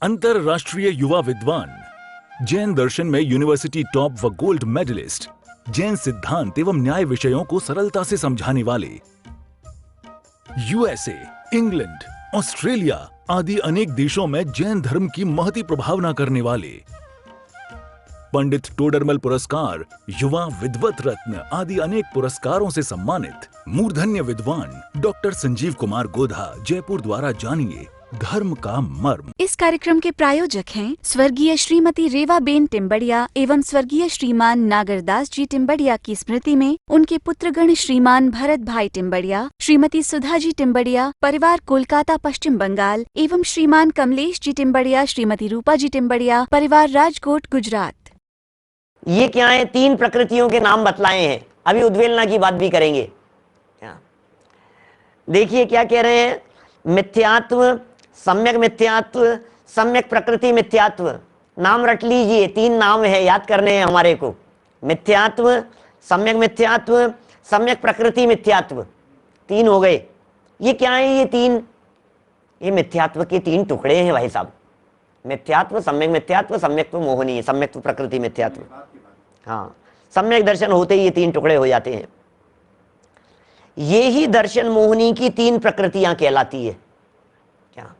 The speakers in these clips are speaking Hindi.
अंतरराष्ट्रीय युवा विद्वान, जैन दर्शन में यूनिवर्सिटी टॉप व गोल्ड मेडलिस्ट, जैन सिद्धांत एवं न्याय विषयों को सरलता से समझाने वाले, यूएसए, इंग्लैंड, ऑस्ट्रेलिया आदि अनेक देशों में जैन धर्म की महती प्रभावना करने वाले, पंडित टोडरमल पुरस्कार, युवा विद्वत रत्न आदि अनेक पुरस्कारों से सम्मानित मूर्धन्य विद्वान डॉक्टर संजीव कुमार गोधा, जयपुर द्वारा जानिए धर्म का मर्म। इस कार्यक्रम के प्रायोजक हैं स्वर्गीय श्रीमती रेवाबेन टिम्बड़िया एवं स्वर्गीय श्रीमान नागरदास जी टिम्बड़िया की स्मृति में उनके पुत्रगण श्रीमान भरत भाई टिम्बड़िया, श्रीमती सुधा जी टिम्बड़िया, परिवार कोलकाता पश्चिम बंगाल एवं श्रीमान कमलेश जी टिम्बड़िया, श्रीमती रूपा जी टिम्बड़िया, परिवार राजकोट गुजरात। ये क्या है? 3 प्रकृतियों के नाम बतलाए हैं। अभी उद्वेलना की बात भी करेंगे। देखिए क्या कह रहे हैं, मिथ्यात्व, सम्यक मिथ्यात्व, सम्यक प्रकृति मिथ्यात्व। नाम रट लीजिए, 3 नाम है, याद करने हैं हमारे को। मिथ्यात्व, सम्यक मिथ्यात्व, सम्यक प्रकृति मिथ्यात्व, 3 हो गए। ये क्या है? ये 3, ये मिथ्यात्व के 3 टुकड़े हैं भाई साहब। मिथ्यात्व, सम्यक मिथ्यात्व, सम्यक्त्व मोहनीय, सम्यक्त्व प्रकृति मिथ्यात्व। हाँ, सम्यक दर्शन होते ही ये 3 टुकड़े हो जाते हैं। ये ही दर्शन मोहिनी की 3 प्रकृतियां कहलाती है। क्या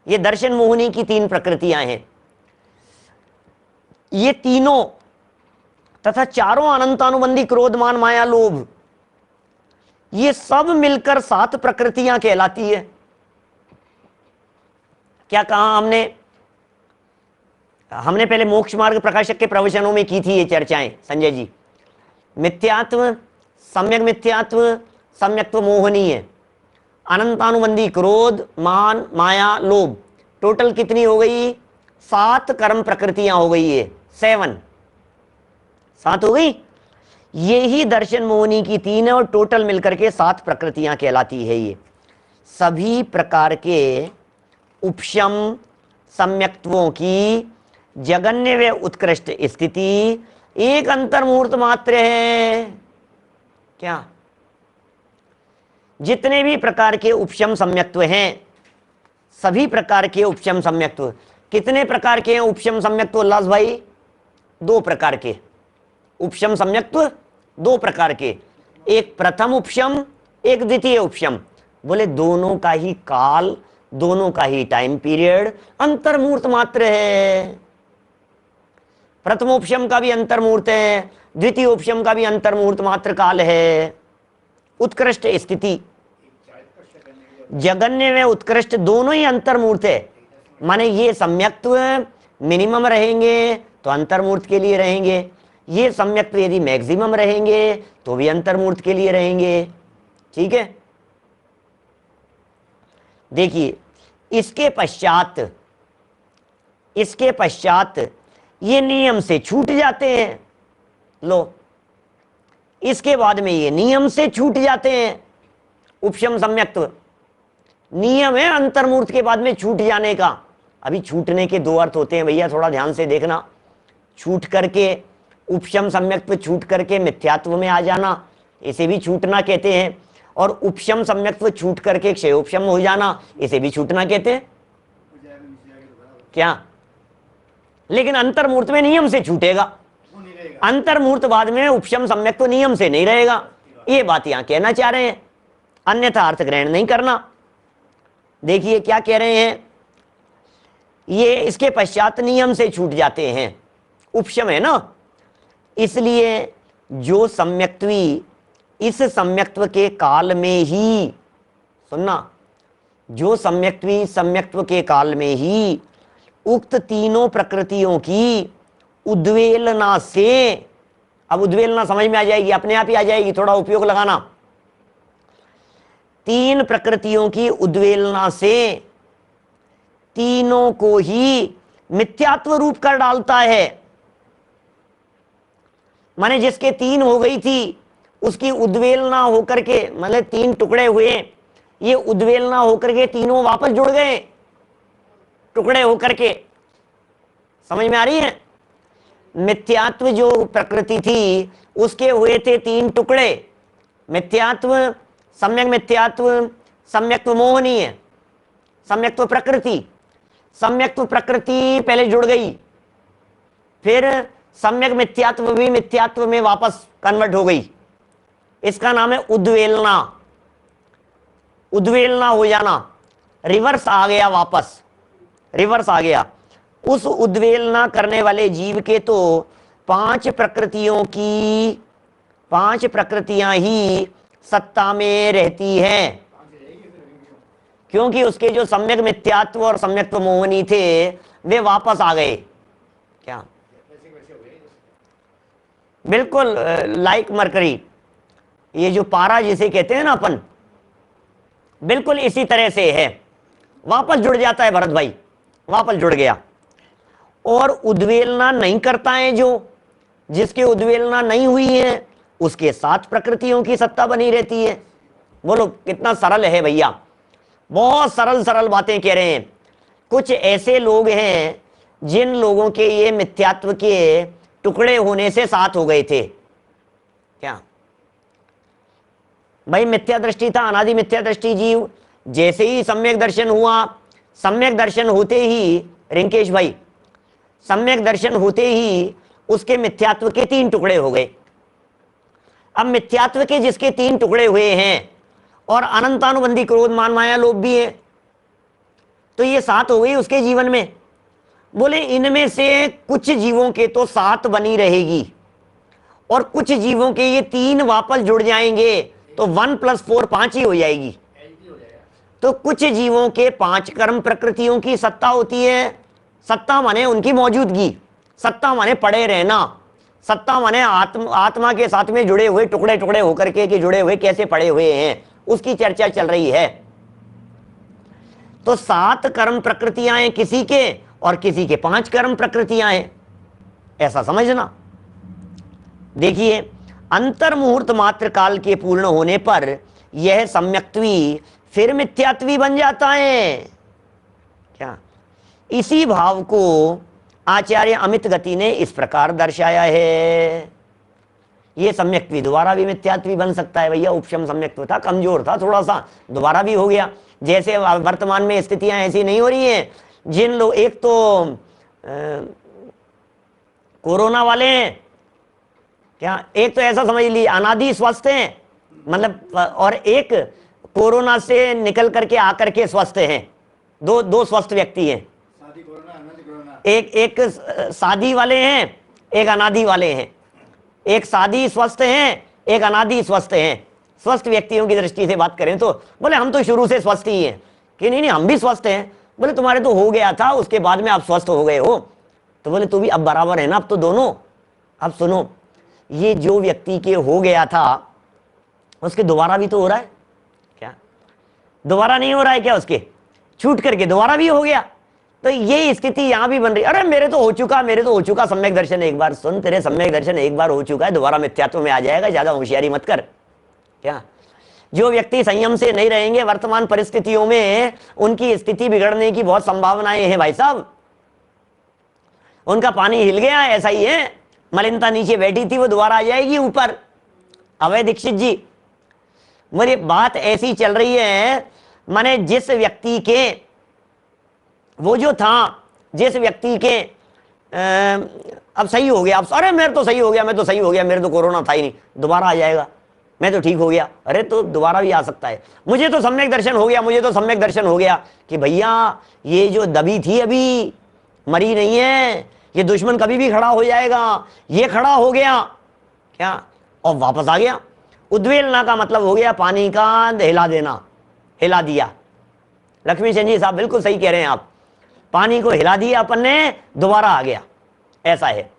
ये दर्शन मोहिनी की 3 प्रकृतियां हैं? ये तीनों तथा चारों अनंतानुबंधी क्रोध मान माया लोभ, ये सब मिलकर 7 प्रकृतियां कहलाती है। क्या कहा हमने पहले मोक्ष मार्ग प्रकाशक के प्रवचनों में की थी ये चर्चाएं संजय जी। मिथ्यात्व, सम्यक मिथ्यात्व, सम्यक्त्व मोहनीय, अनंतानुबंधी क्रोध मान माया लोभ, टोटल कितनी हो गई? 7 कर्म प्रकृतियां हो गई है। 7 हो गई। ये ही दर्शन मोहनी की 3 है और टोटल मिलकर के 7 प्रकृतियां कहलाती है। ये सभी प्रकार के उपशम सम्यक्त्वों की जगन्य व उत्कृष्ट स्थिति एक अंतर्मुहूर्त मात्र है। क्या? जितने भी प्रकार के उपशम सम्यक्त्व हैं, सभी प्रकार के उपशम सम्यक्त्व, कितने प्रकार के हैं उपशम सम्यक्त्व उल्लास भाई? 2 प्रकार के उपशम सम्यक्त्व, 2 प्रकार के, एक प्रथम उपशम, एक द्वितीय उपशम। बोले दोनों का ही काल, दोनों का ही टाइम पीरियड अंतर्मुहूर्त मात्र है। प्रथम उपशम का भी अंतर्मुहूर्त है, द्वितीय उपशम का भी अंतर्मुहूर्त मात्र काल है। उत्कृष्ट स्थिति, जगन्य में उत्कृष्ट दोनों ही अंतर्मुहूर्त है। माने ये सम्यक्त्व मिनिमम रहेंगे तो अंतर्मुहूर्त के लिए रहेंगे, ये सम्यक्त्व यदि मैक्सिमम रहेंगे तो भी अंतर्मुहूर्त के लिए रहेंगे। ठीक है, देखिए इसके पश्चात ये नियम से छूट जाते हैं। लो, इसके बाद में ये नियम से छूट जाते हैं। उपशम सम्यक्त्व नियम है अंतर्मुहूर्त के बाद में छूट जाने का। अभी छूटने के 2 अर्थ होते हैं भैया, थोड़ा ध्यान से देखना। छूट करके उपशम सम्यक्त्व छूट करके मिथ्यात्व में आ जाना, इसे भी छूटना कहते हैं। और उपशम सम्यक्त्व छूट करके क्षयोपशम हो जाना, इसे भी छूटना कहते हैं। क्या? लेकिन अंतर्मुहूर्त में नियम से छूटेगा, अंतर्मुहूर्त बाद में उपशम सम्यक्त्व नियम से नहीं रहेगा। ये बात यहां कहना चाह रहे हैं, अन्यथा अर्थ ग्रहण नहीं करना। देखिए क्या कह रहे हैं, ये इसके पश्चात नियम से छूट जाते हैं, उपशम है ना। इसलिए जो सम्यक्त्वी इस सम्यक्त्व के काल में ही, सुनना, जो सम्यक्त्वी सम्यक्त्व के काल में ही उक्त तीनों प्रकृतियों की उद्वेलना से, अब उद्वेलना समझ में आ जाएगी, अपने आप ही आ जाएगी, थोड़ा उपयोग लगाना। 3 प्रकृतियों की उद्वेलना से तीनों को ही मिथ्यात्व रूप कर डालता है। माने जिसके 3 हो गई थी उसकी उद्वेलना होकर के, मतलब 3 टुकड़े हुए, ये उद्वेलना होकर के तीनों वापस जुड़ गए टुकड़े होकर के। समझ में आ रही है? मिथ्यात्व जो प्रकृति थी उसके हुए थे 3 टुकड़े, मिथ्यात्व, सम्यक मिथ्यात्व, सम्यक्त्व मोहनीय, सम्यक्त्व प्रकृति। सम्यक्त्व प्रकृति पहले जुड़ गई, फिर सम्यक मिथ्यात्व भी मिथ्यात्व में वापस कन्वर्ट हो गई। इसका नाम है उद्वेलना। उद्वेलना हो जाना, रिवर्स आ गया, वापस रिवर्स आ गया। उस उद्वेलना करने वाले जीव के तो 5 प्रकृतियां ही सत्ता में रहती हैं, क्योंकि उसके जो सम्यक मिथ्यात्व और सम्यक्त्व मोहनी थे वे वापस आ गए। क्या? बिल्कुल लाइक मरकरी, ये जो पारा जिसे कहते हैं ना अपन, बिल्कुल इसी तरह से है, वापस जुड़ जाता है भरत भाई, वापस जुड़ गया। और उद्वेलना नहीं करता है, जो जिसके उद्वेलना नहीं हुई है उसके 7 प्रकृतियों की सत्ता बनी रहती है। बोलो कितना सरल है भैया, बहुत सरल सरल बातें कह रहे हैं। कुछ ऐसे लोग हैं जिन लोगों के ये मिथ्यात्व के टुकड़े होने से 7 हो गए थे। क्या भाई? मिथ्या दृष्टि था, अनादि मिथ्या दृष्टि जीव, जैसे ही सम्यक दर्शन हुआ, सम्यक दर्शन होते ही रिंकेश भाई, सम्यक दर्शन होते ही उसके मिथ्यात्व के 3 टुकड़े हो गए। अब मिथ्यात्व के जिसके 3 टुकड़े हुए हैं और अनंतानुबंधी क्रोध मान माया लोभ भी है, तो ये 7 हो गई उसके जीवन में। बोले इनमें से कुछ जीवों के तो 7 बनी रहेगी और कुछ जीवों के ये 3 वापस जुड़ जाएंगे, तो 1 + 4 5 ही हो जाएगी। तो कुछ जीवों के 5 कर्म प्रकृतियों की सत्ता होती है। सत्ता माने उनकी मौजूदगी, सत्ता माने पड़े रहना, सत्ता माने आत्मा के साथ में जुड़े हुए, टुकड़े टुकड़े होकर के जुड़े हुए कैसे पड़े हुए हैं, उसकी चर्चा चल रही है। तो 7 कर्म प्रकृतियां हैं किसी के और किसी के 5 कर्म प्रकृतियां हैं, ऐसा समझना। देखिए, अंतर मुहूर्त मात्र काल के पूर्ण होने पर यह सम्यक्त्वी फिर मिथ्यात्वी बन जाता है। क्या? इसी भाव को आचार्य अमित गति ने इस प्रकार दर्शाया है। ये सम्यक्त्वी दोबारा भी मिथ्यात्वी बन सकता है भैया। उपशम सम्यक्त्व था, कमजोर था थोड़ा सा, दोबारा भी हो गया। जैसे वर्तमान में स्थितियां ऐसी नहीं हो रही हैं, जिन लोग, एक तो कोरोना वाले हैं, क्या, एक तो ऐसा समझ ली अनादि स्वस्थ हैं, मतलब, और एक कोरोना से निकल करके आकर के स्वस्थ हैं। दो स्वस्थ व्यक्ति हैं, एक सादी वाले हैं, एक अनादि वाले हैं। एक सादी स्वस्थ हैं, एक अनादि स्वस्थ हैं। स्वस्थ व्यक्तियों की दृष्टि से बात करें तो बोले हम तो शुरू से स्वस्थ ही हैं, कि नहीं हम भी स्वस्थ हैं। बोले तुम्हारे तो हो गया था, उसके बाद में आप स्वस्थ हो गए हो। तो बोले तू भी अब बराबर है ना, अब तो दोनों। अब सुनो, ये जो व्यक्ति के हो गया था उसके दोबारा भी तो हो रहा है। क्या दोबारा नहीं हो रहा है क्या? उसके छूट करके दोबारा भी हो गया। तो ये स्थिति यहां भी बन रही। अरे मेरे तो हो चुका सम्यक दर्शन एक बार। सुन, तेरे सम्यक दर्शन एक बार हो चुका है, दोबारा मिथ्यात्व में आ जाएगा, ज्यादा होशियारी मत कर। क्या? जो व्यक्ति संयम से नहीं रहेंगे, वर्तमान परिस्थितियों में उनकी स्थिति बिगड़ने की बहुत संभावनाएं हैं भाई साहब। उनका पानी हिल गया, ऐसा ही है। मलिनता नीचे बैठी थी, वो दोबारा आ जाएगी ऊपर। अभय दीक्षित जी, मेरी बात ऐसी चल रही है, माने जिस व्यक्ति के वो जो था, जिस व्यक्ति के अब सही हो गया, अब अरे मेरे तो सही हो गया, मैं तो सही हो गया, मेरे तो कोरोना था ही नहीं, दोबारा आ जाएगा, मैं तो ठीक हो गया। अरे तो दोबारा भी आ सकता है। मुझे तो सम्यक दर्शन हो गया, मुझे तो सम्यक दर्शन हो गया। कि भैया ये जो दबी थी अभी मरी नहीं है, ये दुश्मन कभी भी खड़ा हो जाएगा। ये खड़ा हो गया क्या, और वापस आ गया। उद्वेलना का मतलब हो गया पानी का हिला देना, हिला दिया। लक्ष्मी चंद जी साहब बिल्कुल सही कह रहे हैं आप, पानी को हिला दिया अपन ने, दोबारा आ गया, ऐसा है।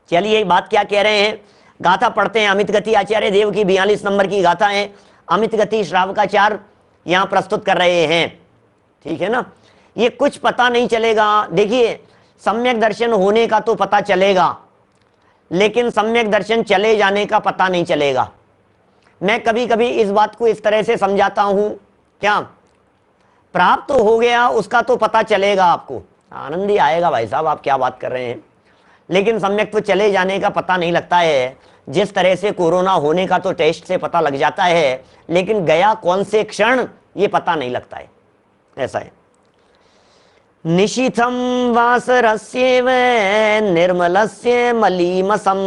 चलिए बात क्या कह रहे हैं, गाथा पढ़ते हैं। अमित गति आचार्य देव की 42 नंबर की गाथा है। अमित गति श्रावकाचार्य यहां प्रस्तुत कर रहे हैं, ठीक है ना। ये कुछ पता नहीं चलेगा। देखिए, सम्यक दर्शन होने का तो पता चलेगा, लेकिन सम्यक दर्शन चले जाने का पता नहीं चलेगा। मैं कभी कभी इस बात को इस तरह से समझाता हूं, क्या प्राप्त तो हो गया उसका तो पता चलेगा आपको, आनंद ही आएगा भाई साहब, आप क्या बात कर रहे हैं, लेकिन सम्यक तो चले जाने का पता नहीं लगता है। जिस तरह से कोरोना होने का तो टेस्ट से पता लग जाता है, लेकिन गया कौन से क्षण ये पता नहीं लगता है, ऐसा है। निशिथम वासरस्येव निर्मलस्य मलीमसम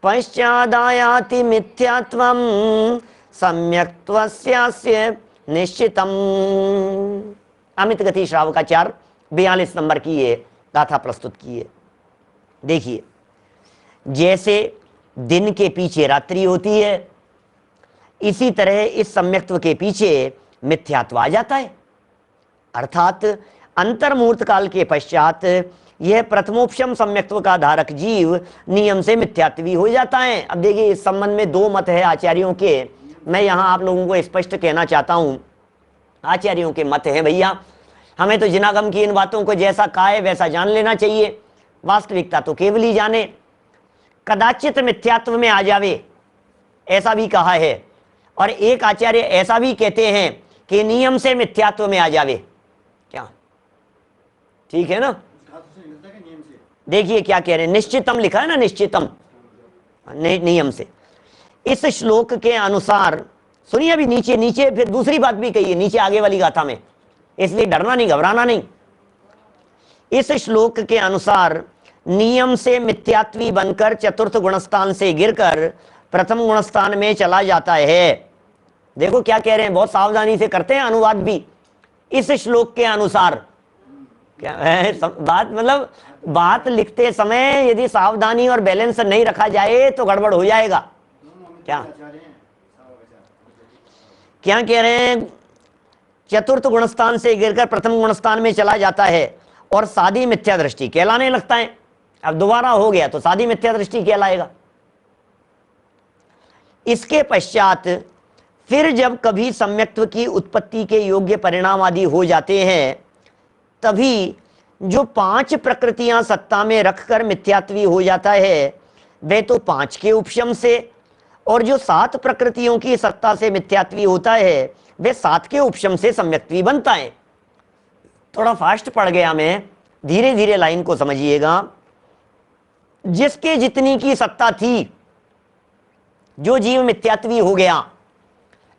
पश्चादायाति मिथ्यात्वम सम्यक्त्वस्यास्य निश्चितम। अमित गति श्रावकाचार्य 42 नंबर की ये गाथा प्रस्तुत की है। देखिए, जैसे दिन के पीछे रात्रि होती है, इसी तरह इस सम्यक्त्व के पीछे मिथ्यात्व आ जाता है, अर्थात अंतर्मूर्त काल के पश्चात यह प्रथमोपशम सम्यक्त्व का धारक जीव नियम से मिथ्यात्वी हो जाता है। अब देखिए, इस संबंध में दो मत है आचार्यों के। मैं यहां आप लोगों को स्पष्ट कहना चाहता हूं, आचार्यों के मत है भैया, हमें तो जिनागम की इन बातों को जैसा कहा है वैसा जान लेना चाहिए, वास्तविकता तो केवल ही जाने। कदाचित मिथ्यात्व में आ जावे, ऐसा भी कहा है, और एक आचार्य ऐसा भी कहते हैं कि नियम से मिथ्यात्व में आ जावे। क्या ठीक है ना? देखिए क्या कह रहे हैं, निश्चितम लिखा है ना, निश्चितम नियम से। इस श्लोक के अनुसार सुनिए, अभी नीचे नीचे फिर दूसरी बात भी कही है नीचे आगे वाली गाथा में, इसलिए डरना नहीं, घबराना नहीं। इस श्लोक के अनुसार नियम से मिथ्यात्वी बनकर चतुर्थ गुणस्थान से गिरकर प्रथम गुणस्थान में चला जाता है। देखो क्या कह रहे हैं, बहुत सावधानी से करते हैं अनुवाद भी। इस श्लोक के अनुसार क्या है बात, मतलब बात लिखते समय यदि सावधानी और बैलेंस नहीं रखा जाए तो गड़बड़ हो जाएगा। क्या कह रहे हैं, चतुर्थ गुणस्थान से गिरकर प्रथम गुणस्थान में चला जाता है और सादी मिथ्या दृष्टि कहलाने लगता है। अब दोबारा हो गया तो सादी मिथ्या दृष्टि कहलाएगा। इसके पश्चात फिर जब कभी सम्यक्त्व की उत्पत्ति के योग्य परिणाम आदि हो जाते हैं, तभी जो 5 प्रकृतियां सत्ता में रखकर मिथ्यात्वी हो जाता है, वे तो 5 के उपशम से, और जो 7 प्रकृतियों की सत्ता से मिथ्यात्वी होता है, वे 7 के उपशम से सम्यक्त्वी बनता है। थोड़ा फास्ट पढ़ गया मैं, धीरे धीरे लाइन को समझिएगा। जिसके जितनी की सत्ता थी, जो जीव मिथ्यात्वी हो गया,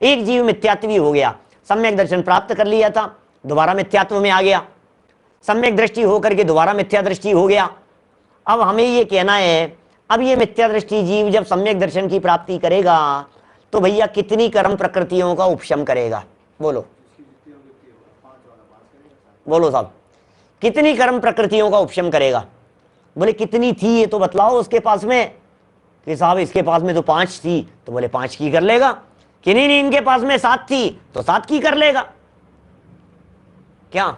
एक जीव मिथ्यात्वी हो गया, सम्यक दर्शन प्राप्त कर लिया था, दोबारा मिथ्यात्व में आ गया, सम्यक दृष्टि होकर के दोबारा मिथ्या दृष्टि हो गया। अब हमें ये कहना है, अब ये मिथ्या दृष्टि जीव जब सम्यक दर्शन की प्राप्ति करेगा तो भैया कितनी कर्म प्रकृतियों का उपशम करेगा? बोलो बोलो साहब, कितनी कर्म प्रकृतियों का उपशम करेगा? बोले कितनी थी ये तो बतलाओ उसके पास में, कि साहब इसके पास में तो 5 थी, तो बोले 5 की कर लेगा। कि नहीं इनके पास में 7 थी तो 7 की कर लेगा। क्या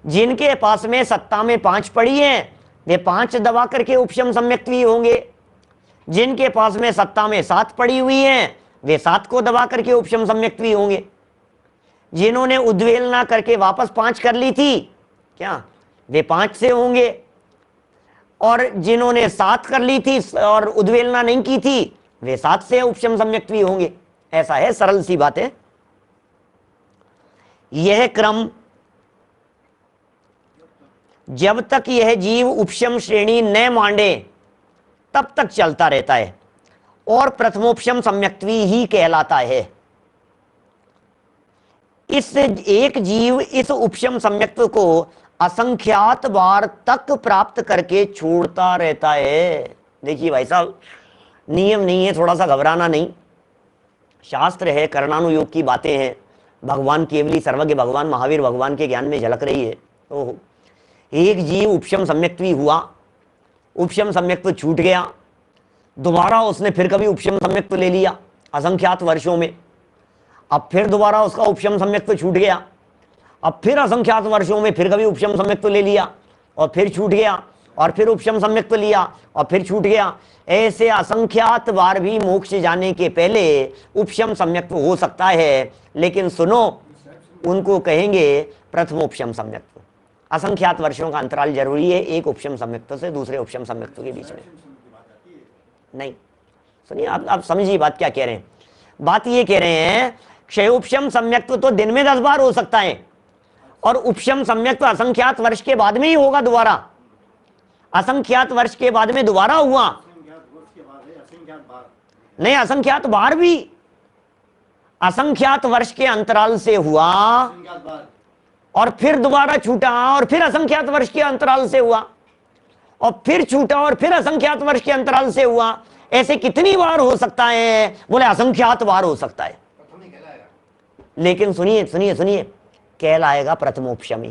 जिनके पास में सत्ता में 5 पड़ी है, वे 5 दबा करके उपशम सम्यक्त्वी होंगे। जिनके पास में सत्ता में 7 पड़ी हुई है, वे 7 को दबा करके उपशम सम्यक्त्वी होंगे। जिन्होंने उद्वेलना करके वापस 5 कर ली थी, क्या वे 5 से होंगे, और जिन्होंने 7 कर ली थी और उद्वेलना नहीं की थी, वे 7 से उपशम सम्यक्त्वी होंगे। ऐसा है, सरल सी बात है। यह क्रम जब तक यह जीव उपशम श्रेणी न मांडे तब तक चलता रहता है और प्रथमोपशम सम्यक्त्वी ही कहलाता है। इस एक जीव इस उपशम सम्यक्त्व को असंख्यात बार तक प्राप्त करके छोड़ता रहता है। देखिए भाई साहब, नियम नहीं है, थोड़ा सा घबराना नहीं, शास्त्र है, कर्णानुयोग की बातें हैं, भगवान केवली सर्वज्ञ भगवान महावीर भगवान के ज्ञान में झलक रही है। ओहो, एक जीव उपशम सम्यक्त्वी हुआ, उपशम सम्यक्त्व छूट गया, दोबारा उसने फिर कभी उपशम सम्यक्त्व ले लिया असंख्यात वर्षों में, अब फिर दोबारा उसका उपशम सम्यक्त्व छूट गया, अब फिर असंख्यात वर्षों में फिर कभी उपशम सम्यक्त्व ले लिया और फिर छूट गया, और फिर उपशम सम्यक्त्व लिया और फिर छूट गया। ऐसे असंख्यात बार भी मोक्ष जाने के पहले उपशम सम्यक्त्व हो सकता है, लेकिन सुनो, उनको कहेंगे प्रथमोपशम सम्यक्त्व। असंख्यात वर्षों का अंतराल जरूरी है एक उपशम सम्यक्त्व से दूसरे उपशम सम्यक्त्व के बीच में। नहीं सुनिए, आप समझिए बात क्या कह रहे हैं। बात ये कह रहे हैं, क्षयोपशम सम्यक्त्व तो दिन में 10 बार हो सकता है, और उपशम सम्यक्त्व असंख्यात वर्ष के बाद में ही होगा दोबारा। असंख्यात वर्ष के बाद में दोबारा हुआ नहीं, असंख्यात बार भी असंख्यात वर्ष के अंतराल से हुआ, और फिर दोबारा छूटा और फिर असंख्यात वर्ष के अंतराल से हुआ, और फिर छूटा और फिर असंख्यात वर्ष के अंतराल से हुआ। ऐसे कितनी बार हो सकता है? बोले असंख्यात बार हो सकता है। लेकिन सुनिए सुनिए सुनिए, कहलाएगा प्रथमोपशमी,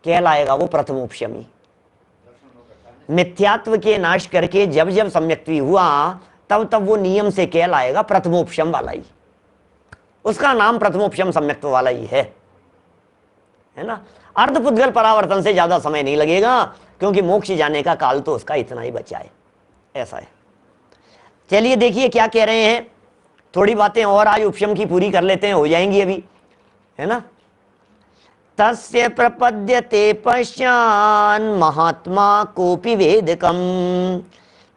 कहलाएगा वो प्रथमोपशमी। मिथ्यात्व के नाश करके जब जब सम्यक्त्वी हुआ तब तब वो नियम से कहलाएगा प्रथमोपशम वाला ही, उसका नाम प्रथमोपशम सम्यक्त्व वाला ही है ना। अर्धपुद्गल परावर्तन से ज्यादा समय नहीं लगेगा, क्योंकि मोक्ष जाने का काल तो उसका इतना ही बचा है, ऐसा है। चलिए देखिए क्या कह रहे हैं, थोड़ी बातें और आज उपशम की पूरी कर लेते हैं, हो जाएंगी अभी, है ना। तस्य प्रपद्यते पश्चान् महात्मा कोपि वेदकम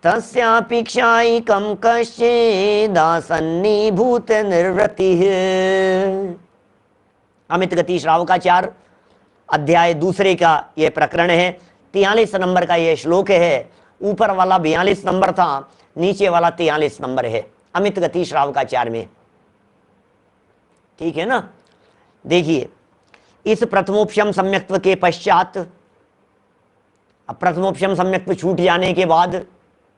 तस्यापि क्षायिकं कश्चिदासन्नीभूत निर्वृतिः। अमित गति श्रावकाचार अध्याय दूसरे का यह प्रकरण है, 43 नंबर का यह श्लोक है। ऊपर वाला 42 नंबर था, नीचे वाला 43 नंबर है अमित गति श्रावकाचार में, ठीक है ना। देखिए इस प्रथमोपशम सम्यक्त्व के पश्चात, अब प्रथमोपशम सम्यक्त्व छूट जाने के बाद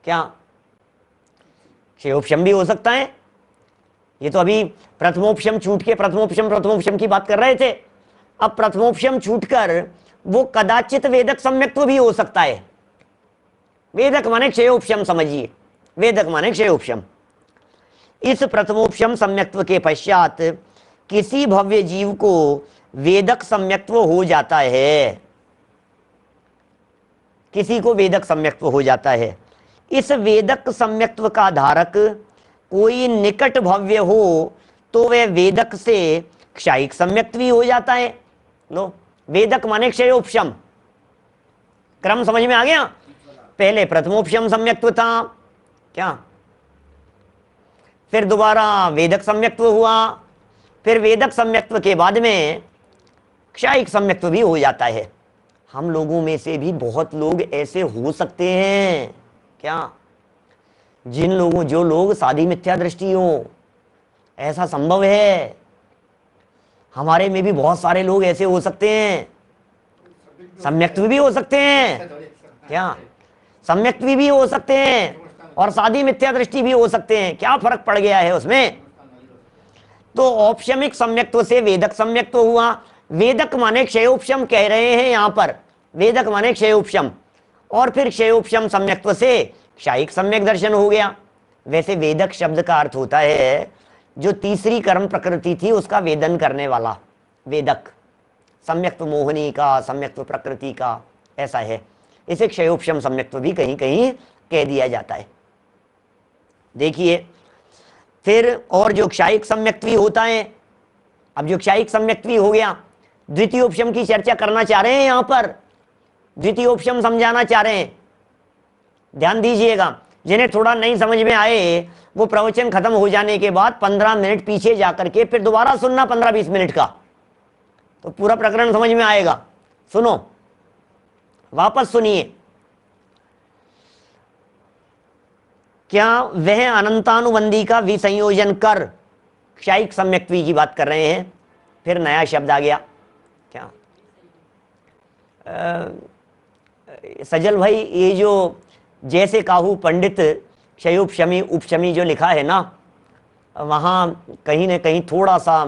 क्या क्षयोपशम भी हो सकता है? ये तो अभी प्रथमोपशम छूट के प्रथमोपशम की बात कर रहे थे। अब प्रथमोपशम छूटकर वो कदाचित वेदक सम्यक्त्व भी हो सकता है। वेदक माने क्षयोपशम समझिए, वेदक माने क्षयोपशम। इस प्रथमोपशम सम्यक्त्व के पश्चात किसी भव्य जीव को वेदक सम्यक्त्व हो जाता है, किसी को वेदक सम्यक्त्व हो जाता है। इस वेदक सम्यक्त्व का धारक कोई निकट भव्य हो तो वह वेदक से क्षायिक सम्यक्त्वी हो जाता है। लो, वेदक माने क्षयोपशम, क्रम समझ में आ गया। पहले प्रथमोपशम सम्यक्त्व था क्या, फिर दोबारा वेदक सम्यक्त्व हुआ, फिर वेदक सम्यक्त्व के बाद में क्षायिक सम्यक्त्व भी हो जाता है। हम लोगों में से भी बहुत लोग ऐसे हो सकते हैं क्या, जो लोग साधी मिथ्या दृष्टि हो, ऐसा संभव है। हमारे में भी बहुत सारे लोग ऐसे हो सकते हैं, सम्यक्त्व भी हो सकते हैं क्या, सम्यक्त्व भी हो सकते हैं और साधी मिथ्या दृष्टि भी हो सकते हैं। क्या फर्क पड़ गया है उसमें? तो औपशमिक सम्यक्त्व से वेदक सम्यक्त्व हुआ। वेदक माने क्षयोपशम कह रहे हैं यहां पर, वेदक माने क्षयोपशम, और फिर क्षयोपशम सम्यक्त्व से क्षायिक सम्यक दर्शन हो गया। वैसे वेदक शब्द का अर्थ होता है जो तीसरी कर्म प्रकृति थी उसका वेदन करने वाला, वेदक। सम्यक्त्व मोहिनी का, सम्यक्त्व प्रकृति का, ऐसा है। इसे क्षयोपशम सम्यक्त्व भी कहीं कहीं कह दिया जाता है। देखिए फिर और जो क्षायिक सम्यक्त्वी होता है, अब जो क्षायिक सम्यक्त्वी हो गया, द्वितीयोपशम की चर्चा करना चाह रहे हैं यहां पर, द्वितीयोपशम समझाना चाह रहे हैं। ध्यान दीजिएगा, जिन्हें थोड़ा नहीं समझ में आए वो प्रवचन खत्म हो जाने के बाद 15 मिनट पीछे जाकर के फिर दोबारा सुनना 15-20 मिनट का, तो पूरा प्रकरण समझ में आएगा। सुनो, वापस सुनिए। क्या वह अनंतानुबंधी का विसंयोजन कर, क्षायिक सम्यक्त्वी की बात कर रहे हैं। फिर नया शब्द आ गया क्या, सजल भाई, ये जो जैसे काहू पंडित क्षयोपशमी उपशमी जो लिखा है ना, वहाँ कहीं ना कहीं थोड़ा सा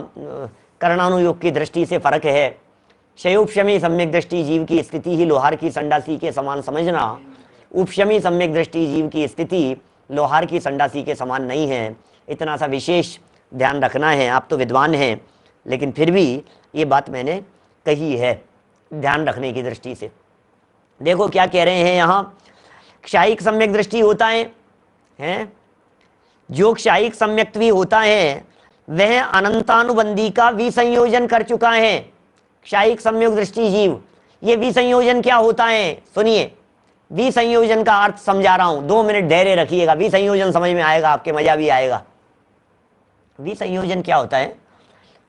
कर्णानुयोग की दृष्टि से फर्क है। क्षयोपशमी सम्यक दृष्टि जीव की स्थिति ही लोहार की संडासी के समान समझना, उपशमी सम्यक दृष्टि जीव की स्थिति लोहार की संडासी के समान नहीं है। इतना सा विशेष ध्यान रखना है। आप तो विद्वान हैं, लेकिन फिर भी ये बात मैंने कही है ध्यान रखने की दृष्टि से। देखो क्या कह रहे हैं यहाँ, क्षायिक सम्यक दृष्टि होता है जो क्षायिक सम्यक्त्वी होता है वह अनंतानुबंधी का विसंयोजन कर चुका है। क्षायिक सम्यक दृष्टि जीव, ये विसंयोजन क्या होता है सुनिए। विसंयोजन का अर्थ समझा रहा हूं, 2 मिनट धैर्य रखिएगा, विसंयोजन समझ में आएगा, आपके मजा भी आएगा। विसंयोजन क्या होता है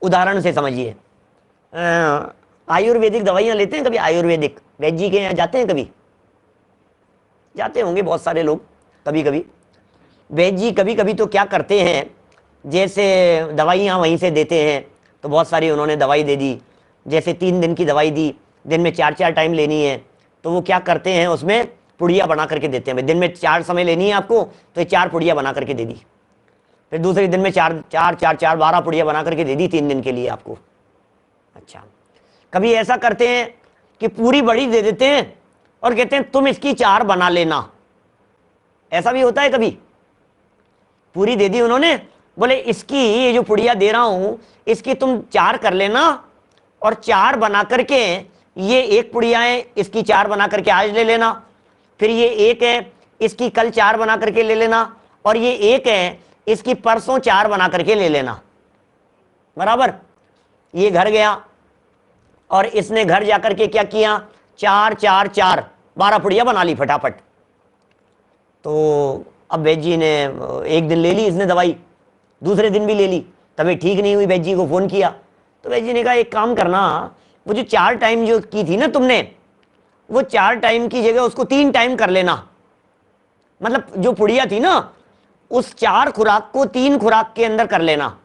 उदाहरण से समझिए। आयुर्वेदिक दवाइयां लेते हैं कभी, आयुर्वेदिक वैद्य जी के यहाँ जाते हैं कभी, जाते होंगे बहुत सारे लोग कभी कभी। वैद्य जी कभी कभी तो क्या करते हैं, जैसे दवाइयाँ वहीं से देते हैं, तो बहुत सारी उन्होंने दवाई दे दी, जैसे 3 दिन की दवाई दी, दिन में 4-4 टाइम लेनी है, तो वो क्या करते हैं, उसमें पुड़िया बना करके देते हैं। भाई दिन में 4 समय लेनी है आपको, तो ये 4 पुड़िया बना करके दे दी। फिर दूसरे दिन में 12 पुड़िया बना करके दे दी 3 दिन के लिए आपको। अच्छा, कभी ऐसा करते हैं कि पूरी बड़ी दे देते हैं और कहते हैं तुम इसकी 4 बना लेना। ऐसा भी होता है कभी। पूरी दे दी उन्होंने, बोले इसकी ये जो पुड़िया दे रहा हूं इसकी तुम 4 कर लेना, और 4 बना करके ये 1 पुड़िया है, इसकी 4 बना करके आज ले लेना, फिर ये 1 है इसकी कल 4 बना करके ले लेना, और ये 1 है इसकी परसों 4 बना करके ले लेना। बराबर। ये घर गया और इसने घर जाकर के क्या किया, 4 4 4 12 पुड़िया बना ली फटाफट। तो अब वैद्य जी ने एक दिन ले ली इसने दवाई, दूसरे दिन भी ले ली, तबीयत ठीक नहीं हुई, वैद्य जी को फोन किया, तो वैद्य जी ने कहा एक काम करना, वो जो 4 टाइम जो की थी ना तुमने, वो 4 टाइम की जगह उसको 3 टाइम कर लेना। मतलब जो पुड़िया थी ना, उस 4 खुराक को 3 खुराक के अंदर कर लेना।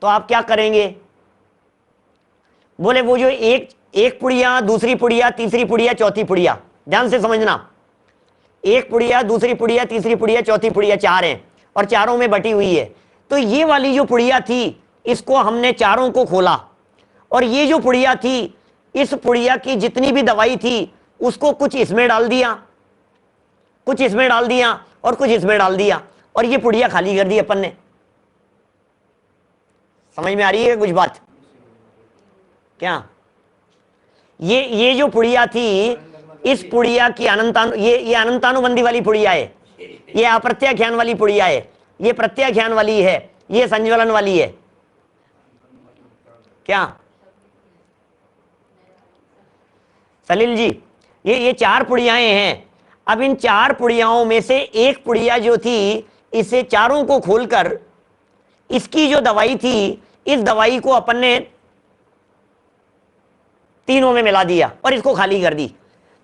तो आप क्या करेंगे, बोले वो जो एक पुड़िया, दूसरी पुड़िया, तीसरी पुड़िया, चौथी पुड़िया, ध्यान से समझना, 1 पुड़िया, दूसरी पुड़िया, तीसरी पुड़िया, चौथी पुड़िया, 4 हैं और चारों में बटी हुई है। तो ये वाली जो पुड़िया थी इसको हमने चारों को खोला, और ये जो पुड़िया थी, इस पुड़िया की जितनी भी दवाई थी उसको कुछ इसमें डाल दिया, कुछ इसमें डाल दिया और कुछ इसमें डाल दिया, और ये पुड़िया खाली कर दी अपन ने। समझ में आ रही है कुछ बात? क्या ये जो पुड़िया थी, इस पुड़िया की ये अनंतानुबंधी वाली पुड़िया है, ये अप्रत्याख्यान वाली पुड़िया है, ये प्रत्याख्यान वाली है, ये संज्वलन वाली है। क्या सलील जी, ये 4 पुड़ियाएं हैं। अब इन 4 पुड़ियाओं में से एक पुड़िया जो थी, इसे चारों को खोलकर इसकी जो दवाई थी, इस दवाई को अपन ने तीनों में मिला दिया और इसको खाली कर दी।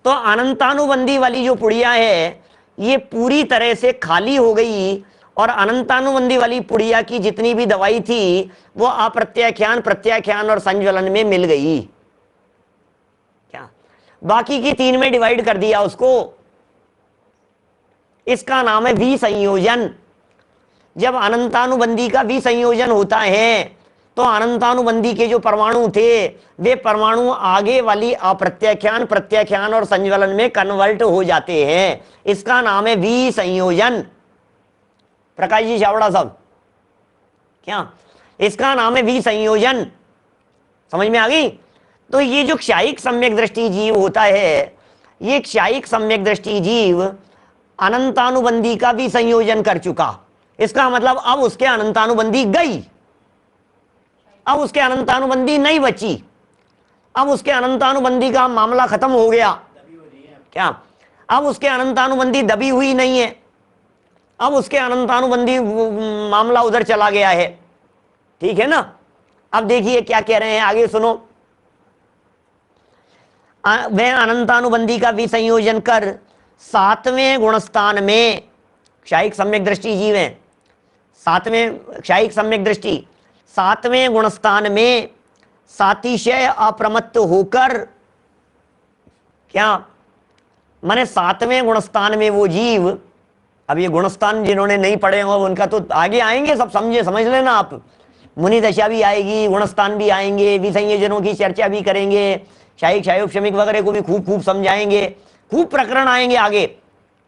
तो अनंतानुबंधी वाली जो पुड़िया है ये पूरी तरह से खाली हो गई, और अनंतानुबंधी वाली पुड़िया की जितनी भी दवाई थी वो अप्रत्याख्यान, प्रत्याख्यान और संज्वलन में मिल गई। क्या बाकी की 3 में डिवाइड कर दिया उसको। इसका नाम है विसंयोजन। जब अनंतानुबंधी का विसंयोजन होता है तो अनंतानुबंधी के जो परमाणु थे वे परमाणु आगे वाली अप्रत्याख्यान, प्रत्याख्यान और संज्वलन में कन्वर्ट हो जाते हैं। इसका नाम है विसंयोजन। प्रकाश जी चावड़ा साहब, क्या इसका नाम है विसंयोजन? समझ में आ गई? तो ये जो क्षायिक सम्यक दृष्टि जीव होता है, ये क्षायिक सम्यक दृष्टि जीव अनंतानुबंधी का विसंयोजन कर चुका। इसका मतलब अब उसके अनंतानुबंधी गई, अब उसके अनंतानुबंधी नहीं बची, अब उसके अनंतानुबंधी का मामला खत्म हो गया। क्या अब उसके अनंतानुबंधी दबी हुई नहीं है, अब उसके अनंतानुबंधी मामला उधर चला गया है। ठीक है ना? अब देखिए क्या कह रहे हैं, आगे सुनो। वह अनंतानुबंधी का विसंयोजन कर 7वें गुणस्थान में, क्षायिक सम्यक दृष्टि जीव है, 7वें क्षायिक सम्यक दृष्टि 7वें गुणस्थान में सातिशय अप्रमत्त होकर, क्या माने 7वें गुणस्थान में वो जीव, अब ये गुणस्थान जिन्होंने नहीं पढ़े हो उनका तो आगे आएंगे, सब समझ लेना आप। मुनि दशा भी आएगी, गुणस्थान भी आएंगे, विसंयोजनों की चर्चा भी करेंगे, क्षायिक क्षायोपशमिक वगैरह को भी खूब समझाएंगे, खूब प्रकरण आएंगे आगे।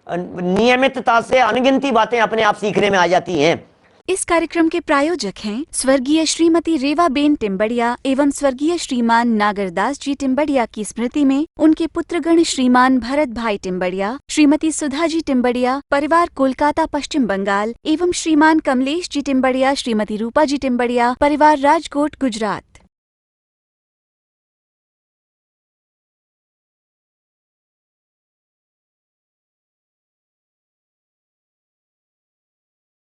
नियमितता से अनगिनती बातें अपने आप सीखने में आ जाती हैं। इस कार्यक्रम के प्रायोजक हैं स्वर्गीय श्रीमती रेवाबेन टिम्बड़िया एवं स्वर्गीय श्रीमान नागरदास जी टिम्बड़िया की स्मृति में उनके पुत्रगण श्रीमान भरत भाई टिम्बड़िया, श्रीमती सुधा जी टिम्बड़िया, परिवार कोलकाता पश्चिम बंगाल एवं श्रीमान कमलेश जी टिम्बड़िया, श्रीमती रूपा जी टिम्बड़िया, परिवार राजकोट गुजरात।